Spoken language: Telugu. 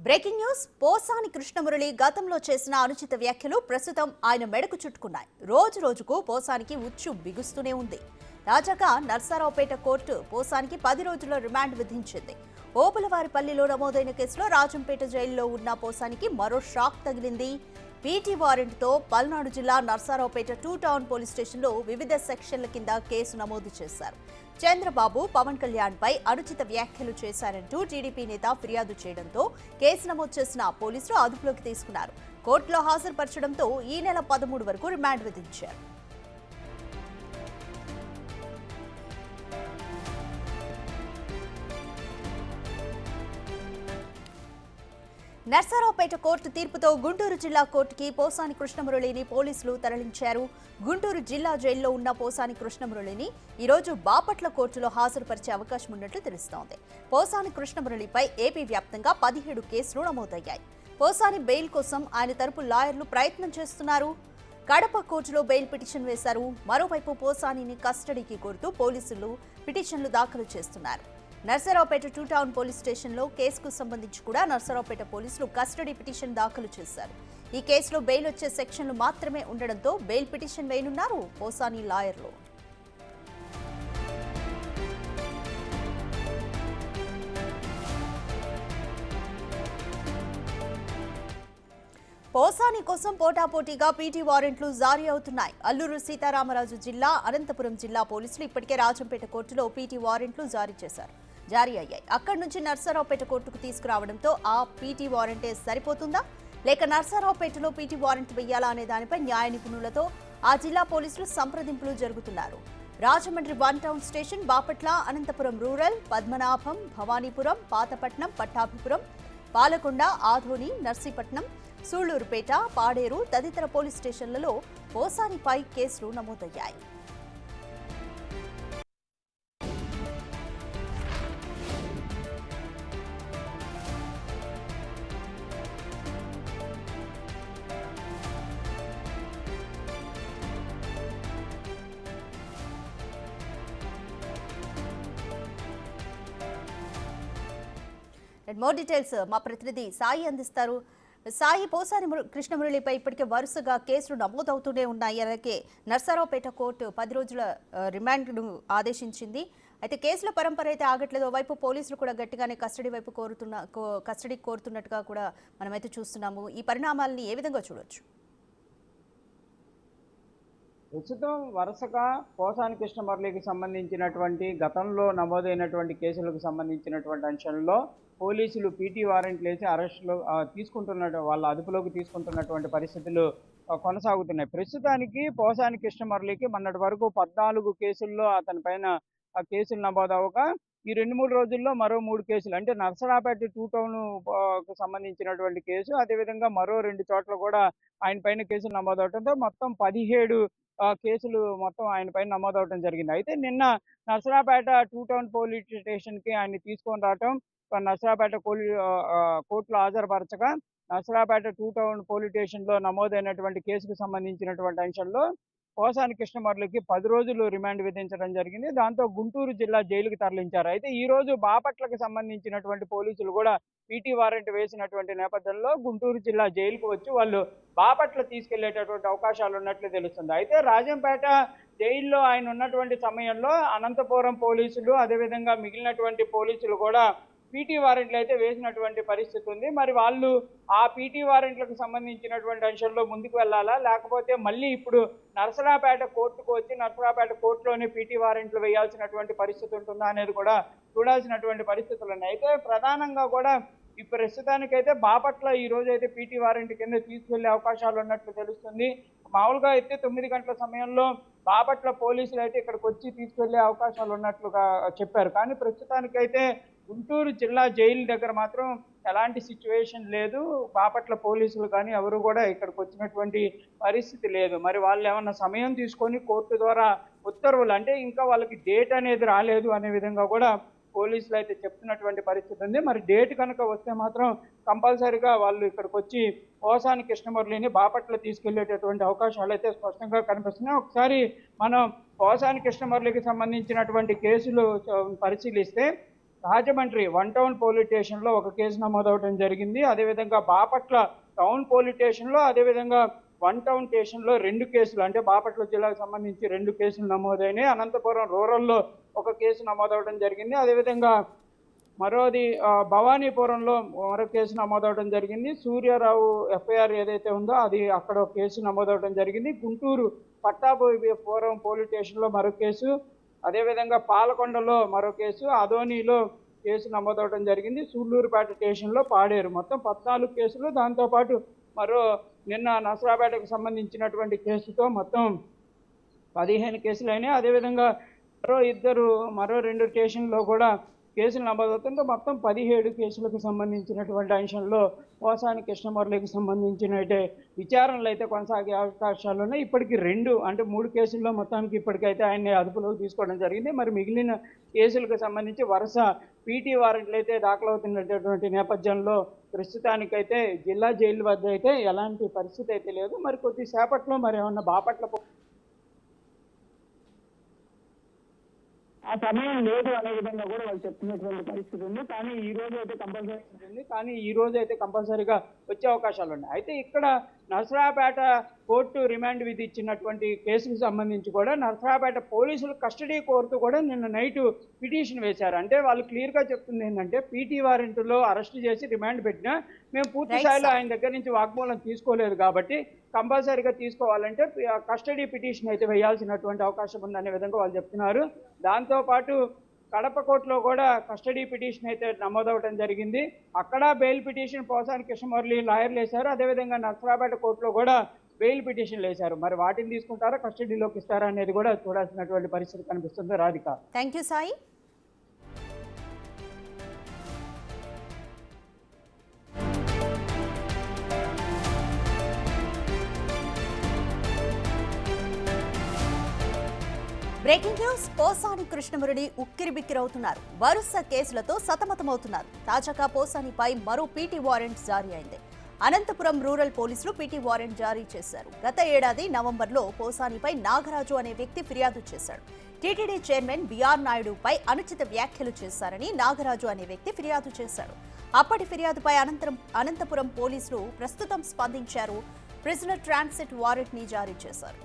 బ్రేకింగ్ న్యూస్ పోసాని కృష్ణమురళి గతంలో చేసిన అనుచిత వ్యాఖ్యలు ప్రస్తుతం ఆయన మెడకు చుట్టుకున్నాయి. రోజు రోజుకు పోసానికి ఉచ్చు బిగుస్తూనే ఉంది. తాజాగా నర్సారావుపేట కోర్టు పోసానికి 10 రోజుల రిమాండ్ విధించింది. ఓపులవారిపల్లిలో నమోదైన కేసులో రాజంపేట జైల్లో ఉన్న పోసానికి మరో షాక్ తగిలింది. పీటీ వారెంట్తో పల్నాడు జిల్లా నర్సారావుపేట 2 టౌన్ పోలీస్ స్టేషన్లో వివిధ సెక్షన్ల కింద కేసు నమోదు చేశారు. చంద్రబాబు పవన్ కళ్యాణ్ పై అనుచిత వ్యాఖ్యలు చేశారంటూ టీడీపీ నేత ఫిర్యాదు చేయడంతో కేసు నమోదు చేసిన పోలీసులు అదుపులోకి తీసుకున్నారు. కోర్టులో హాజరుపరచడంతో ఈ నెల 13 వరకు రిమాండ్ విధించారు. నర్సారావుపేట కోర్టు తీర్పుతో గుంటూరు జిల్లా కోర్టుకి పోసాని కృష్ణమురళిని పోలీసులు తరలించారు. గుంటూరు జిల్లా జైల్లో ఉన్న పోసాని కృష్ణమురళిని ఈరోజు బాపట్ల కోర్టులో హాజరుపరిచే అవకాశం ఉన్నట్లు తెలుస్తోంది. పోసాని కృష్ణమురళిపై ఏపీ వ్యాప్తంగా 17 కేసులు నమోదయ్యాయి. పోసాని బెయిల్ కోసం ఆయన తరపు లాయర్లు ప్రయత్నం చేస్తున్నారు. కడప కోర్టులో బెయిల్ పిటిషన్ వేశారు. మరోవైపు పోసానిని కస్టడీకి కోరుతూ పోలీసులు పిటిషన్లు దాఖలు చేస్తున్నారు. నర్సారావుపేట 2 టౌన్ పోలీస్ స్టేషన్లో కేసుకు సంబంధించి కూడా నర్సారావుపేట పోలీసులు కస్టడీ పిటిషన్ దాఖలు చేశారు. ఈ కేసులో బెయిల్ వచ్చే సెక్షన్లు మాత్రమే ఉండడంతో బెయిల్ పిటిషన్ వేయనున్నారు పోసాని లాయర్లు. పోసాని కోసం పోటాపోటీగా పీటీ వారెంట్లు జారీ అవుతున్నాయి. అల్లూరు సీతారామరాజు జిల్లా, అనంతపురం జిల్లా పోలీసులు ఇప్పటికే రాజంపేట కోర్టులో పీటీ వారెంట్లు జారీ అయ్యాయి. అక్కడి నుంచి నర్సారావుపేట కోర్టుకు తీసుకురావడంతో ఆ పీటీ వారెంటే సరిపోతుందా లేక నర్సారావుపేటలో పీటీ వారెంట్ వేయాలా అనే దానిపై న్యాయ నిపుణులతో ఆ జిల్లా పోలీసులు సంప్రదింపులు జరుగుతున్నారు. Rajahmundry 1 town station, Bapatla, Anantapuram rural, Padmanabham, Bhavanipuram, Pathapatnam, Pattabhipuram, Palakonda, Adoni, Narsipatnam, Sullurpeta, Paderu తదితర పోలీస్ స్టేషన్లలో పోసానిపై కేసులు నమోదయ్యాయి. మోర్ డీటెయిల్స్ మా ప్రతినిధి సాయి అందిస్తారు. సాయి, పోసాని కృష్ణమురళిపై ఇప్పటికే వరుసగా కేసులు నమోదవుతూనే ఉన్నాయి. అలాగే నర్సారావుపేట కోర్టు 10 రోజుల రిమాండ్ను ఆదేశించింది. అయితే కేసుల పరంపర అయితే ఆగట్లేదు. ఓవైపు పోలీసులు కూడా గట్టిగానే కస్టడీ కోరుతున్నట్టుగా కూడా మనమైతే చూస్తున్నాము. ఈ పరిణామాలని ఏ విధంగా చూడొచ్చు? ప్రస్తుతం వరుసగా పోసాని కృష్ణమురళికి సంబంధించినటువంటి గతంలో నమోదైనటువంటి కేసులకు సంబంధించినటువంటి అంశంలో పోలీసులు పీటీ వారెంట్లు వేసి అరెస్టులు వాళ్ళ అదుపులోకి తీసుకుంటున్నటువంటి పరిస్థితులు కొనసాగుతున్నాయి. ప్రస్తుతానికి పోసాని కృష్ణమురళికి మొన్నటి వరకు 14 కేసుల్లో అతని పైన కేసులు నమోదవగా ఈ 2-3 రోజుల్లో మరో 3 కేసులు, అంటే నర్సరావుపేట 2 టౌన్ కు సంబంధించినటువంటి కేసు, అదేవిధంగా మరో 2 చోట్ల కూడా ఆయన పైన కేసులు నమోదవడంతో మొత్తం 17 కేసులు మొత్తం ఆయన పైన నమోదవడం జరిగింది. అయితే నిన్న నర్సరావుపేట 2 టౌన్ పోలీస్ స్టేషన్కి ఆయన తీసుకొని రావటం, నర్సరావుపేట కోర్టులో హాజరుపరచగా నర్సరావుపేట 2 టౌన్ పోలీస్ స్టేషన్లో నమోదైనటువంటి కేసుకు సంబంధించినటువంటి అంశంలో పోసాని కృష్ణమురళికి 10 రోజులు రిమాండ్ విధించడం జరిగింది. దాంతో గుంటూరు జిల్లా జైలుకి తరలించారు. అయితే ఈ రోజు బాపట్లకు సంబంధించినటువంటి పోలీసులు కూడా పీటీ వారెంట్ వేసినటువంటి నేపథ్యంలో గుంటూరు జిల్లా జైలుకు వచ్చి వాళ్ళు బాపట్ల తీసుకెళ్లేటటువంటి అవకాశాలు ఉన్నట్లు తెలుస్తుంది. అయితే రాజంపేట జైల్లో ఆయన ఉన్నటువంటి సమయంలో అనంతపురం పోలీసులు, అదేవిధంగా మిగిలినటువంటి పోలీసులు కూడా పీటీ వారెంట్లు అయితే వేసినటువంటి పరిస్థితి ఉంది. మరి వాళ్ళు ఆ పీటీ వారెంట్లకు సంబంధించినటువంటి అంశంలో ముందుకు వెళ్ళాలా, లేకపోతే మళ్ళీ ఇప్పుడు నర్సరావుపేట కోర్టుకు వచ్చి నర్సరావుపేట కోర్టులోనే పీటీ వారెంట్లు వేయాల్సినటువంటి పరిస్థితి ఉంటుందా అనేది కూడా చూడాల్సినటువంటి పరిస్థితులు ఉన్నాయి. అయితే ప్రధానంగా కూడా ఈ ప్రస్తుతానికైతే బాపట్ల ఈ రోజు అయితే పీటీ వారెంట్ కింద తీసుకెళ్లే అవకాశాలు ఉన్నట్లు తెలుస్తుంది. మామూలుగా అయితే 9 గంటల సమయంలో బాపట్ల పోలీసులు అయితే ఇక్కడికి వచ్చి తీసుకెళ్లే అవకాశాలు ఉన్నట్లుగా చెప్పారు. కానీ ప్రస్తుతానికైతే గుంటూరు జిల్లా జైలు దగ్గర మాత్రం ఎలాంటి సిచ్యువేషన్ లేదు. బాపట్ల పోలీసులు కానీ ఎవరు కూడా ఇక్కడికి వచ్చినటువంటి పరిస్థితి లేదు. మరి వాళ్ళు ఏమన్నా సమయం తీసుకొని కోర్టు ద్వారా ఉత్తర్వులు, అంటే ఇంకా వాళ్ళకి డేట్ అనేది రాలేదు అనే విధంగా కూడా పోలీసులు అయితే చెప్తున్నటువంటి పరిస్థితి ఉంది. మరి డేట్ కనుక వస్తే మాత్రం కంపల్సరీగా వాళ్ళు ఇక్కడికి వచ్చి పోసాని కృష్ణమురళిని బాపట్ల తీసుకెళ్లేటటువంటి అవకాశాలు అయితే స్పష్టంగా కనిపిస్తున్నాయి. ఒకసారి మనం పోసాని కృష్ణమురళికి సంబంధించినటువంటి కేసులు పరిశీలిస్తే రాజమండ్రి 1 టౌన్ పోలీస్ స్టేషన్లో ఒక కేసు నమోదవడం జరిగింది. అదేవిధంగా బాపట్ల టౌన్ పోలీస్ స్టేషన్లో, అదేవిధంగా 1 టౌన్ స్టేషన్లో 2 కేసులు, అంటే బాపట్ల జిల్లాకు సంబంధించి 2 కేసులు నమోదైనాయి. అనంతపురం రూరల్లో ఒక కేసు నమోదవడం జరిగింది. అదేవిధంగా మరోది భవానీపురంలో మరో కేసు నమోదవడం జరిగింది. సూర్యారావు ఎఫ్ఐఆర్ ఏదైతే ఉందో అది అక్కడ ఒక కేసు నమోదవడం జరిగింది. గుంటూరు పట్టాభిపురం పోలీస్ స్టేషన్లో మరో కేసు, అదేవిధంగా పాలకొండలో మరో కేసు, అదోనిలో కేసు నమోదవడం జరిగింది. సూళ్లూరుపేట స్టేషన్లో పాడేరు. మొత్తం 14 కేసులు. దాంతోపాటు మరో నిన్న నసరాపేటకు సంబంధించినటువంటి కేసుతో మొత్తం 15 కేసులు అయినాయి. అదేవిధంగా మరో 2 స్టేషన్లో కూడా కేసులు నమోదవుతుంటే మొత్తం 17 కేసులకు సంబంధించినటువంటి అంశంలో పోసాని కృష్ణమురళికి సంబంధించిన విచారణలు అయితే కొనసాగే అవకాశాలు ఉన్నాయి. ఇప్పటికి 2 అంటే 3 కేసుల్లో మొత్తానికి ఇప్పటికైతే ఆయన్ని అదుపులోకి తీసుకోవడం జరిగింది. మరి మిగిలిన కేసులకు సంబంధించి వరుస పీటీ వారెంట్లు అయితే దాఖలవుతున్నటువంటి నేపథ్యంలో ప్రస్తుతానికైతే జిల్లా జైలు వద్ద అయితే ఎలాంటి పరిస్థితి అయితే లేదు. మరి కొద్దిసేపట్లో మరి ఏమన్నా బాపట్ల ఆ సమయం లేదు అనే విధంగా కూడా వాళ్ళు చెప్తున్నటువంటి పరిస్థితి ఉంది. కానీ ఈ రోజు అయితే కంపల్సరీగా వచ్చే అవకాశాలు ఉన్నాయి. అయితే ఇక్కడ నరసరావుపేట కోర్టు రిమాండ్ విధించినటువంటి కేసుకు సంబంధించి కూడా నరసరావుపేట పోలీసులు కస్టడీ కోరుతూ కూడా నిన్న నైట్ పిటిషన్ వేశారు. అంటే వాళ్ళు క్లియర్గా చెప్తుంది ఏంటంటే పీటీ వారెంట్లో అరెస్ట్ చేసి రిమాండ్ పెట్టినా మేము పూర్తి స్థాయిలో ఆయన దగ్గర నుంచి వాగ్మూలం తీసుకోలేదు కాబట్టి కంపల్సరీగా తీసుకోవాలంటే కస్టడీ పిటిషన్ అయితే వేయాల్సినటువంటి అవకాశం ఉందనే విధంగా వాళ్ళు చెప్తున్నారు. దాంతోపాటు కడప కోర్టులో కూడా కస్టడీ పిటిషన్ అయితే నమోదవడం జరిగింది. అక్కడ బెయిల్ పిటిషన్ పోసాని కృష్ణమురళి లాయర్లు వేశారు. అదేవిధంగా నరసరావుపేట కోర్టులో కూడా బెయిల్ పిటిషన్లు వేశారు. మరి వాటిని తీసుకుంటారా, కస్టడీలోకి ఇస్తారా అనేది కూడా చూడాల్సినటువంటి పరిస్థితి కనిపిస్తుంది. Radhika. Thank you Sai. Breaking news. Posani Krishnamurali ఉక్కిరిబిక్కిరవుతున్నారు. వరుస కేసులతో సతమతమవుతున్నారు. తాజాగా పోసానిపై మరో పీటీ వారెంట్ జారీ అయింది. అనంతపురం రూరల్ పోలీసులు పీటీ వారెంట్ జారీ చేశారు. గత ఏడాది నవంబర్లో పోసానిపై నాగరాజు అనే వ్యక్తి ఫిర్యాదు చేశాడు. టీటీడీ చైర్మన్ బీఆర్ నాయుడుపై అనుచిత వ్యాఖ్యలు చేశారని నాగరాజు అనే వ్యక్తి ఫిర్యాదు చేశాడు. అప్పటి ఫిర్యాదుపై అనంతపురం పోలీసులు ప్రస్తుతం స్పందించారు. ప్రిజనర్ ట్రాన్సిట్ వారెంట్ ని జారీ చేశారు.